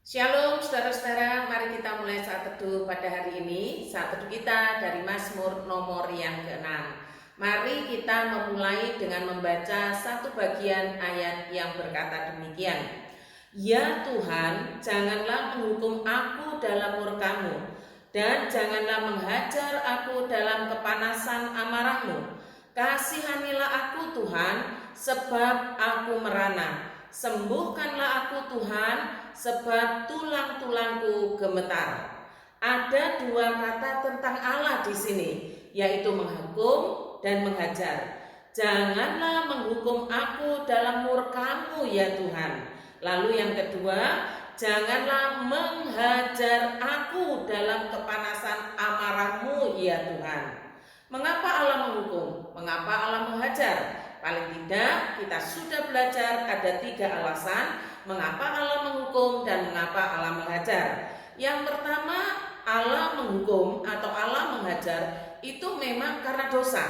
Shalom saudara-saudara, mari kita mulai saat teduh pada hari ini. Saat teduh kita dari Mazmur nomor yang ke-6. Mari kita memulai dengan membaca satu bagian ayat yang berkata demikian. Ya Tuhan, janganlah menghukum aku dalam murka-Mu, dan janganlah menghajar aku dalam kepanasan amarah-Mu. Kasihanilah aku Tuhan, sebab aku merana. Sembuhkanlah aku Tuhan, sebab tulang-tulangku gemetar. Ada dua kata tentang Allah di sini, yaitu menghukum dan menghajar. Janganlah menghukum aku dalam murka-Mu ya Tuhan. Lalu yang kedua, janganlah menghajar aku dalam kepanasan amarah-Mu ya Tuhan. Mengapa Allah menghukum? Mengapa Allah menghajar? Paling tidak kita sudah belajar ada 3 alasan mengapa Allah menghukum dan mengapa Allah menghajar. Yang pertama, Allah menghukum atau Allah menghajar itu memang karena dosa.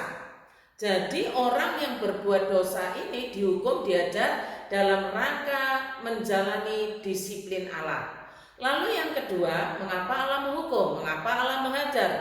Jadi orang yang berbuat dosa ini dihukum, diajar dalam rangka menjalani disiplin Allah. Lalu yang kedua, mengapa Allah menghukum? Mengapa Allah menghajar?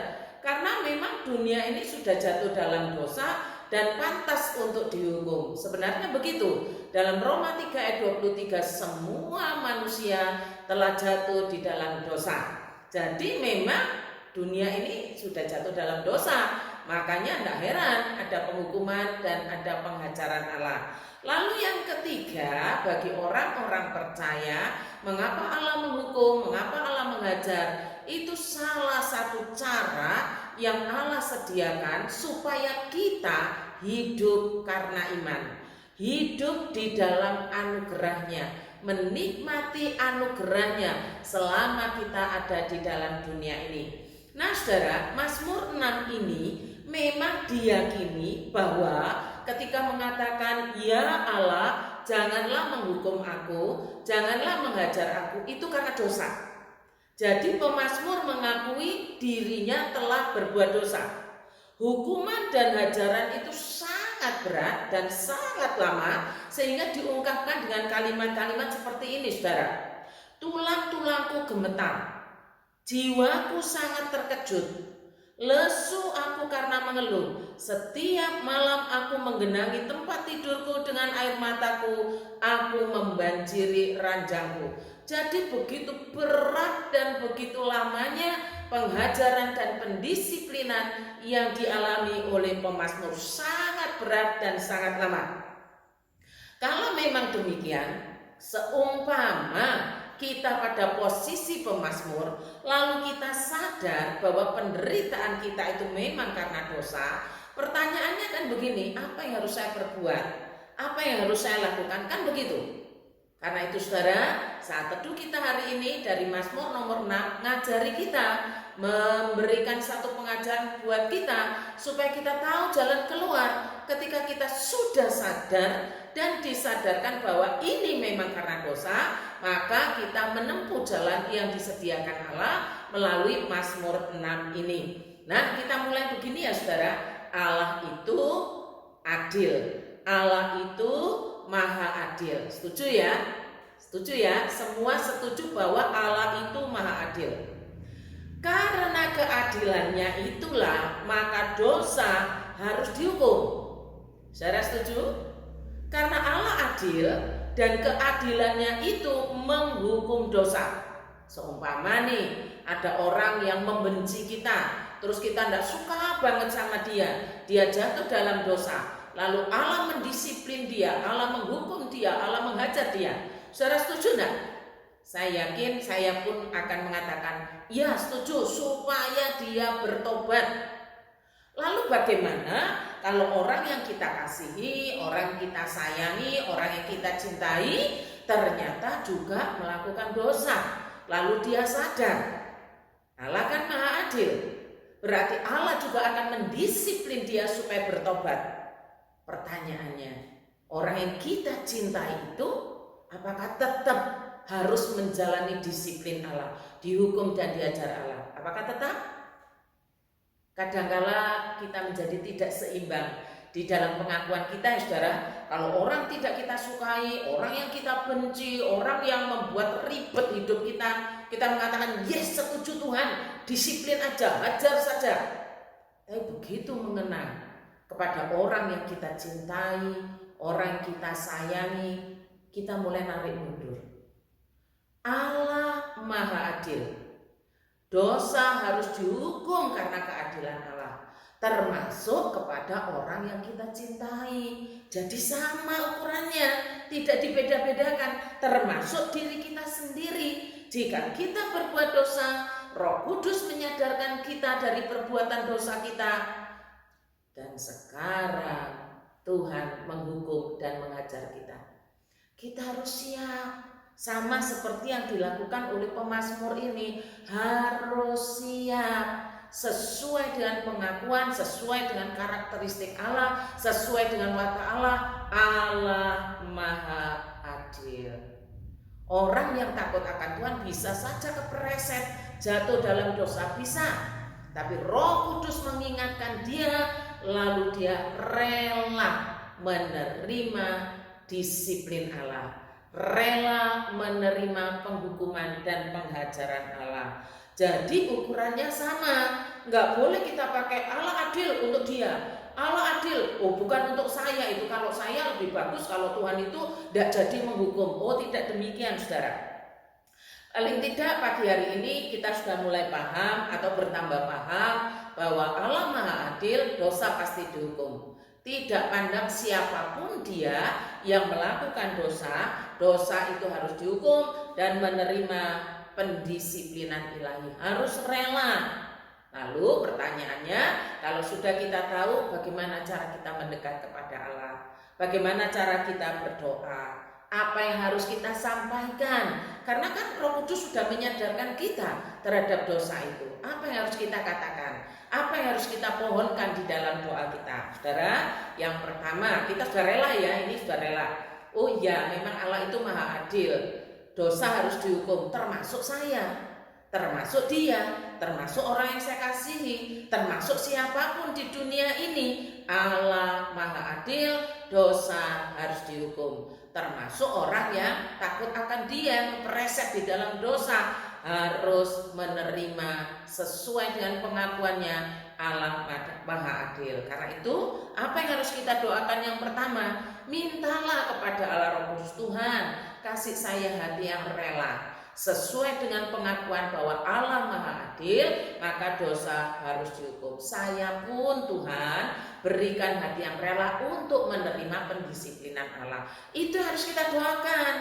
Karena memang dunia ini sudah jatuh dalam dosa dan pantas untuk dihukum. Sebenarnya begitu. Dalam Roma 3 ayat 23, semua manusia telah jatuh di dalam dosa. Jadi memang dunia ini sudah jatuh dalam dosa. Makanya tidak heran ada penghukuman dan ada penghajaran Allah. Lalu yang ketiga, bagi orang-orang percaya, mengapa Allah menghukum, mengapa Allah menghajar? Itu salah satu cara yang Allah sediakan supaya kita hidup karena iman, hidup di dalam anugerahnya, menikmati anugerahnya selama kita ada di dalam dunia ini. Nah saudara, Mazmur 6 ini memang diyakini bahwa ketika mengatakan ya Allah janganlah menghukum aku, janganlah menghajar aku, itu karena dosa. Jadi pemazmur mengakui dirinya telah berbuat dosa. Hukuman dan hajaran itu sangat berat dan sangat lama, sehingga diungkapkan dengan kalimat-kalimat seperti ini saudara. Tulang-tulangku gemetar, jiwaku sangat terkejut, lesu aku karena mengeluh. Setiap malam aku menggenangi tempat tidurku dengan air mataku, aku membanjiri ranjangku. Jadi begitu berat dan begitu lamanya penghajaran dan pendisiplinan yang dialami oleh pemazmur, sangat berat dan sangat lama. Kalau memang demikian, seumpama kita pada posisi pemazmur, lalu kita sadar bahwa penderitaan kita itu memang karena dosa, pertanyaannya kan begini, apa yang harus saya perbuat? Apa yang harus saya lakukan? Kan begitu. Karena itu saudara, saat teduh kita hari ini dari Mazmur nomor 6 ngajari kita, memberikan satu pengajaran buat kita supaya kita tahu jalan keluar ketika kita sudah sadar dan disadarkan bahwa ini memang karena dosa, maka kita menempuh jalan yang disediakan Allah melalui Mazmur 6 ini. Nah, kita mulai begini ya saudara, Allah itu adil, Allah itu maha adil. Setuju ya? Setuju ya? Semua setuju bahwa Allah itu maha adil. Karena keadilannya itulah maka dosa harus dihukum. Saudara setuju? Karena Allah adil dan keadilannya itu menghukum dosa. Seumpama nih ada orang yang membenci kita, terus kita tidak suka banget sama dia jatuh dalam dosa. Lalu Allah mendisiplin dia, Allah menghukum dia, Allah menghajar dia. Saudara setuju enggak? Saya yakin saya pun akan mengatakan, ya setuju, supaya dia bertobat. Lalu bagaimana kalau orang yang kita kasihi, orang yang kita sayangi, orang yang kita cintai ternyata juga melakukan dosa, lalu dia sadar? Allah kan maha adil, berarti Allah juga akan mendisiplin dia supaya bertobat. Pertanyaannya, orang yang kita cintai itu apakah tetap harus menjalani disiplin Allah, dihukum dan diajar Allah? Apakah tetap? Kadangkala kita menjadi tidak seimbang. Di dalam pengakuan kita ya saudara, kalau orang tidak kita sukai, orang yang kita benci, orang yang membuat ribet hidup kita mengatakan yes setuju Tuhan, disiplin aja, hajar saja. Tapi begitu mengenang kepada orang yang kita cintai, orang yang kita sayangi, kita mulai narik mundur. Allah Maha Adil. Dosa harus dihukum karena keadilan Allah, termasuk kepada orang yang kita cintai. Jadi sama ukurannya, tidak dibeda-bedakan, termasuk diri kita sendiri. Jika kita berbuat dosa, Roh Kudus menyadarkan kita dari perbuatan dosa kita. Dan sekarang Tuhan menghukum dan mengajar kita. Kita harus siap. Sama seperti yang dilakukan oleh pemazmur ini, harus siap sesuai dengan pengakuan, sesuai dengan karakteristik Allah, sesuai dengan watak Allah. Allah Maha Adil. Orang yang takut akan Tuhan bisa saja kepleset, jatuh dalam dosa, bisa. Tapi Roh Kudus mengingatkan dia, lalu dia rela menerima disiplin Allah, rela menerima penghukuman dan penghajaran Allah. Jadi ukurannya sama, nggak boleh kita pakai Allah adil untuk dia, Allah adil, oh bukan untuk saya, itu kalau saya lebih bagus, kalau Tuhan itu tidak jadi menghukum. Oh tidak demikian saudara. Paling tidak pagi hari ini kita sudah mulai paham atau bertambah paham bahwa Allah Maha Adil, dosa pasti dihukum. Tidak pandang siapapun dia yang melakukan dosa, dosa itu harus dihukum dan menerima pendisiplinan ilahi, harus rela. Lalu pertanyaannya, kalau sudah kita tahu bagaimana cara kita mendekat kepada Allah, bagaimana cara kita berdoa, apa yang harus kita sampaikan, karena kan Roh Kudus sudah menyadarkan kita terhadap dosa itu. Apa yang harus kita katakan, apa yang harus kita pohonkan di dalam doa kita, saudara? Yang pertama, kita sudah rela ya, ini sudah rela. Oh ya, memang Allah itu Maha Adil, dosa harus dihukum, termasuk saya, termasuk dia, termasuk orang yang saya kasihi, termasuk siapapun di dunia ini. Allah Maha Adil, dosa harus dihukum, termasuk orang yang takut akan dia, kepleset di dalam dosa, harus menerima sesuai dengan pengakuannya. Allah Maha Adil. Karena itu apa yang harus kita doakan? Yang pertama, mintalah kepada Allah Roh Kudus, Tuhan kasih saya hati yang rela sesuai dengan pengakuan bahwa Allah Maha Adil, maka dosa harus dihukum. Saya pun Tuhan berikan hati yang rela untuk menerima pendisiplinan Allah. Itu harus kita doakan.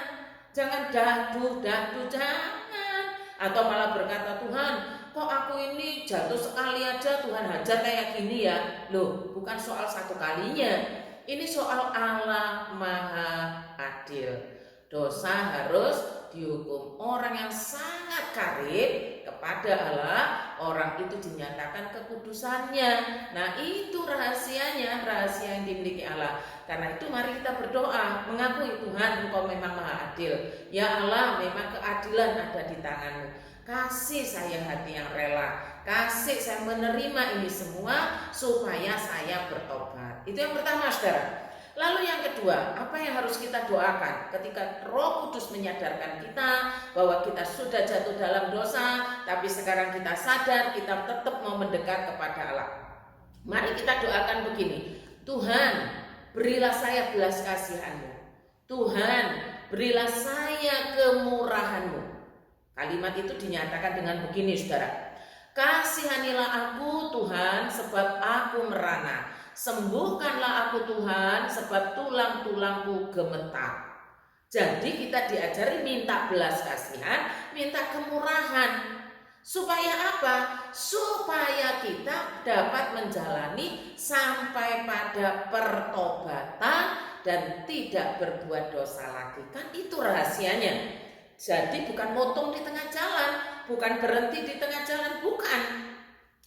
Jangan dahdu, jangan. Atau malah berkata, Tuhan kok aku ini jatuh sekali aja Tuhan hajar kayak gini ya. Loh, bukan soal satu kalinya, ini soal Allah Maha Adil. Dosa harus dihukum. Orang yang sangat karib kepada Allah, orang itu dinyatakan kekudusannya. Nah itu rahasianya, rahasia yang dimiliki Allah. Karena itu mari kita berdoa, mengakui Tuhan Engkau memang Maha Adil. Ya Allah, memang keadilan ada di tangan-Mu. Kasih saya hati yang rela, kasih saya menerima ini semua supaya saya bertobat. Itu yang pertama saudara. Lalu yang kedua, apa yang harus kita doakan ketika Roh Kudus menyadarkan kita bahwa kita sudah jatuh dalam dosa, tapi sekarang kita sadar kita tetap mau mendekat kepada Allah. Mari kita doakan begini, Tuhan berilah saya belas kasihan-Mu, Tuhan berilah saya kemurahan-Mu. Kalimat itu dinyatakan dengan begini saudara, kasihanilah aku Tuhan sebab aku merana, sembuhkanlah aku Tuhan sebab tulang-tulangku gemetar. Jadi kita diajari minta belas kasihan, minta kemurahan. Supaya apa? Supaya kita dapat menjalani sampai pada pertobatan dan tidak berbuat dosa lagi. Kan itu rahasianya. Jadi bukan motong di tengah jalan, bukan berhenti di tengah jalan, bukan.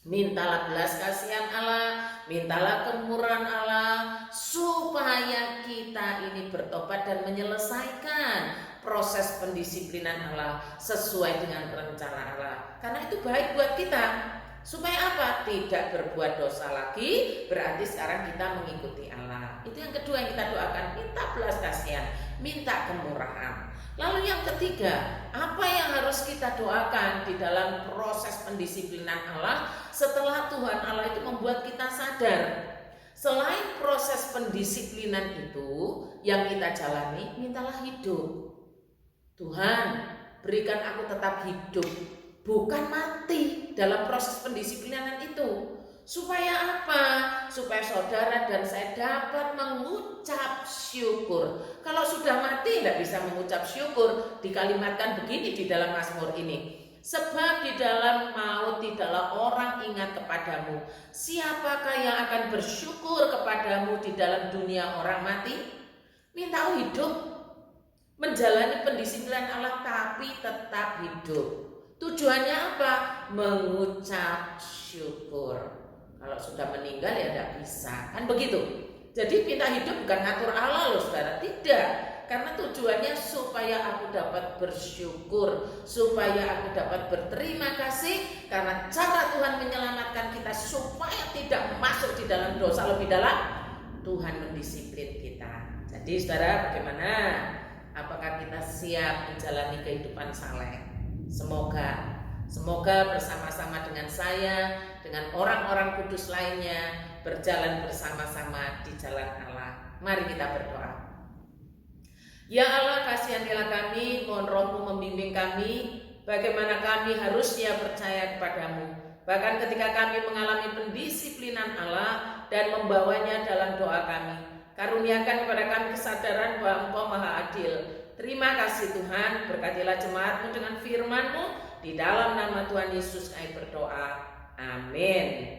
Mintalah belas kasihan Allah, mintalah kemurahan Allah, supaya kita ini bertobat dan menyelesaikan proses pendisiplinan Allah sesuai dengan rencana Allah. Karena itu baik buat kita. Supaya apa? Tidak berbuat dosa lagi, berarti sekarang kita mengikuti Allah. Itu yang kedua yang kita doakan, minta belas kasihan, minta kemurahan. Lalu yang ketiga, apa yang harus kita doakan di dalam proses pendisiplinan Allah setelah Tuhan Allah itu membuat kita sadar? Selain proses pendisiplinan itu yang kita jalani, mintalah hidup. Tuhan, berikan aku tetap hidup, bukan mati dalam proses pendisiplinan itu. Supaya apa? Supaya saudara dan saya dapat mengucap syukur. Kalau sudah mati tidak bisa mengucap syukur. Dikalimatkan begini di dalam Mazmur ini. Sebab di dalam maut tidaklah orang ingat kepadamu. Siapakah yang akan bersyukur kepadamu di dalam dunia orang mati? Minta hidup, menjalani pendisiplinan Allah tapi tetap hidup. Tujuannya apa? Mengucap syukur. Kalau sudah meninggal ya tidak bisa, kan begitu. Jadi minta hidup bukan ngatur Allah loh saudara, tidak. Karena tujuannya supaya aku dapat bersyukur, supaya aku dapat berterima kasih karena cara Tuhan menyelamatkan kita supaya tidak masuk di dalam dosa lebih dalam. Tuhan mendisiplin kita. Jadi saudara, bagaimana? Apakah kita siap menjalani kehidupan saleh? Semoga bersama-sama dengan saya, dengan orang-orang kudus lainnya, berjalan bersama-sama di jalan Allah. Mari kita berdoa. Ya Allah, kasihanilah kami, mohon Roh-Mu membimbing kami, bagaimana kami harusnya percaya kepadamu. Bahkan ketika kami mengalami pendisiplinan Allah dan membawanya dalam doa kami, karuniakan kepada kami kesadaran bahwa Engkau Maha Adil. Terima kasih Tuhan, berkatilah jemaat-Mu dengan firman-Mu. Di dalam nama Tuhan Yesus kami berdoa. Amin.